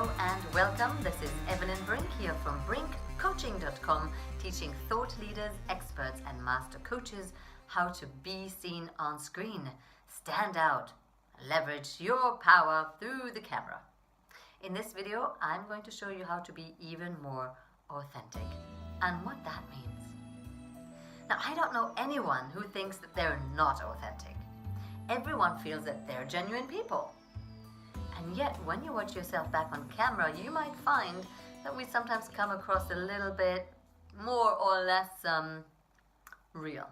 Hello and welcome. This is Evelyn Brink here from brinkcoaching.com, teaching thought leaders, experts, and master coaches how to be seen on screen, stand out, leverage your power through the camera. In this video, I'm going to show you how to be even more authentic and what that means. Now, I don't know anyone who thinks that they're not authentic. Everyone feels that they're genuine people. And yet, when you watch yourself back on camera, you might find that we sometimes come across a little bit more or less real.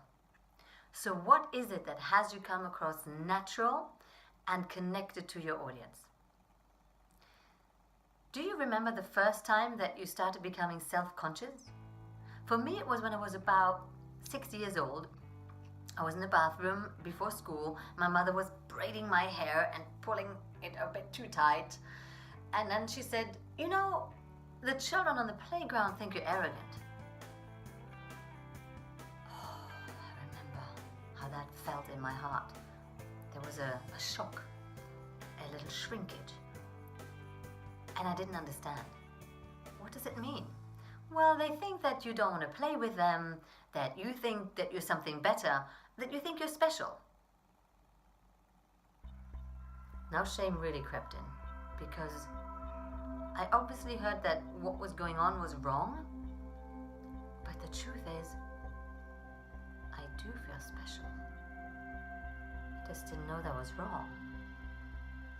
So what is it that has you come across natural and connected to your audience? Do you remember the first time that you started becoming self-conscious? For me, it was when I was about 6 years old. I was in the bathroom before school. My mother was braiding my hair and pulling it a bit too tight. And then she said, "You know, the children on the playground think you're arrogant." Oh, I remember how that felt in my heart. There was a shock, a little shrinkage. And I didn't understand. What does it mean? Well, they think that you don't want to play with them, that you think that you're something better, that you think you're special. Now shame really crept in, because I obviously heard that what was going on was wrong, but the truth is, I do feel special. I just didn't know that was wrong.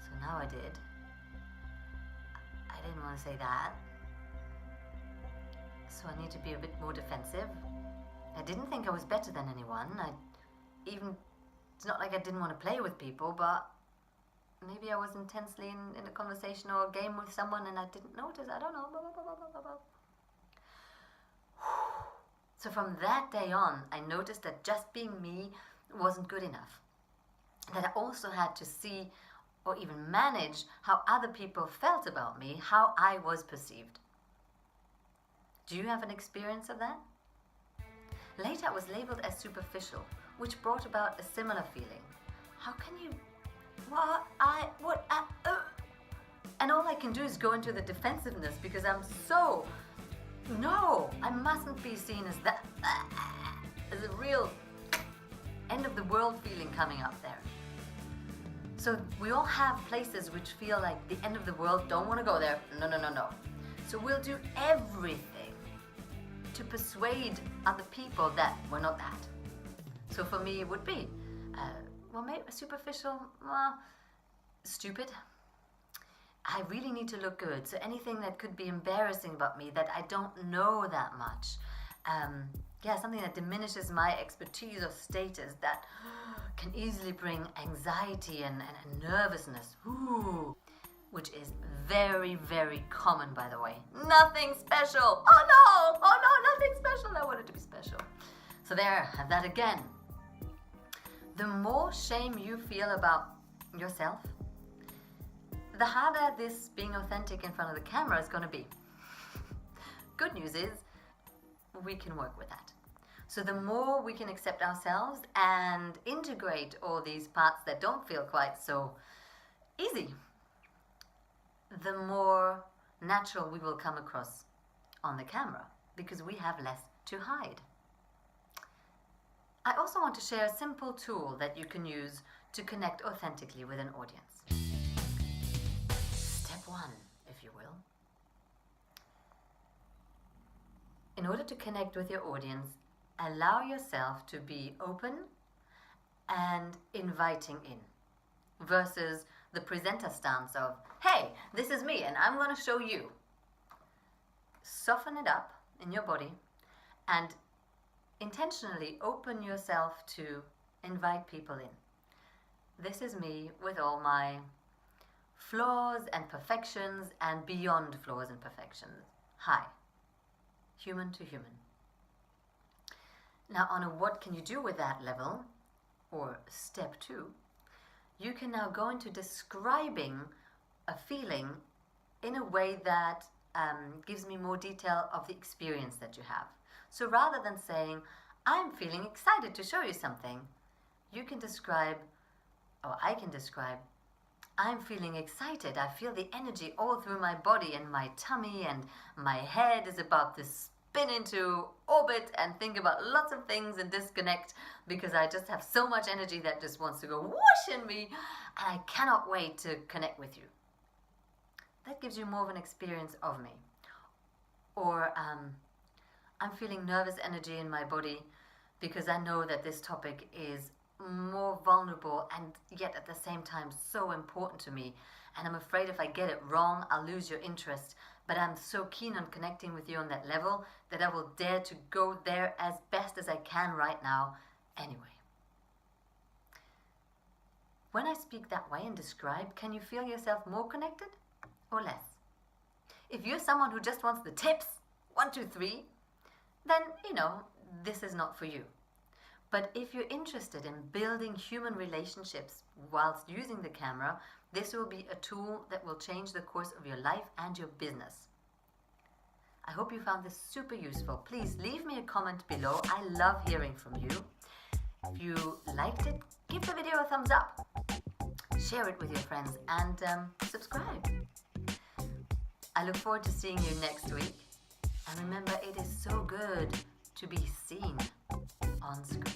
So now I did. I didn't want to say that. So I need to be a bit more defensive. I didn't think I was better than anyone. It's not like I didn't want to play with people, but maybe I was intensely in a conversation or a game with someone and I didn't notice. I don't know. Blah, blah, blah, blah, blah. So from that day on, I noticed that just being me wasn't good enough. That I also had to see or even manage how other people felt about me, how I was perceived. Do you have an experience of that? Later, I was labeled as superficial, which brought about a similar feeling. How can you... And all I can do is go into the defensiveness because I'm so... No, I mustn't be seen as that... As a real end of the world feeling coming up there. So we all have places which feel like the end of the world, don't want to go there. No. So we'll do everything to persuade other people that we're not that. So for me, it would be, maybe superficial, stupid. I really need to look good. So anything that could be embarrassing about me, that I don't know that much. Something that diminishes my expertise or status, that can easily bring anxiety and nervousness. Ooh. Which is very, very common, by the way. Nothing special. Oh no, nothing special. I wanted to be special. So there, have that again. The more shame you feel about yourself, the harder this being authentic in front of the camera is going to be. Good news is, we can work with that. So the more we can accept ourselves and integrate all these parts that don't feel quite so easy, the more natural we will come across on the camera because we have less to hide. I also want to share a simple tool that you can use to connect authentically with an audience. Step 1, if you will. In order to connect with your audience, allow yourself to be open and inviting in versus the presenter stance of, "Hey, this is me and I'm going to show you." Soften it up in your body and intentionally open yourself to invite people in. This is me with all my flaws and perfections and beyond flaws and perfections. Hi, human to human. Now on a what can you do with that level, or step 2, you can now go into describing a feeling in a way that gives me more detail of the experience that you have. So rather than saying, "I'm feeling excited to show you something," you can describe, or I can describe, I'm feeling excited. I feel the energy all through my body and my tummy, and my head is about to spin into orbit and think about lots of things and disconnect because I just have so much energy that just wants to go whoosh in me, and I cannot wait to connect with you. That gives you more of an experience of me. Or I'm feeling nervous energy in my body because I know that this topic is more vulnerable and yet at the same time so important to me, and I'm afraid if I get it wrong I'll lose your interest, but I'm so keen on connecting with you on that level that I will dare to go there as best as I can right now anyway. When I speak that way and describe, can you feel yourself more connected or less? If you're someone who just wants the tips, 1, 2, 3, then this is not for you. But if you're interested in building human relationships whilst using the camera, this will be a tool that will change the course of your life and your business. I hope you found this super useful. Please leave me a comment below. I love hearing from you. If you liked it, give the video a thumbs up. Share it with your friends and subscribe. I look forward to seeing you next week. And remember, it is so good to be seen on screen.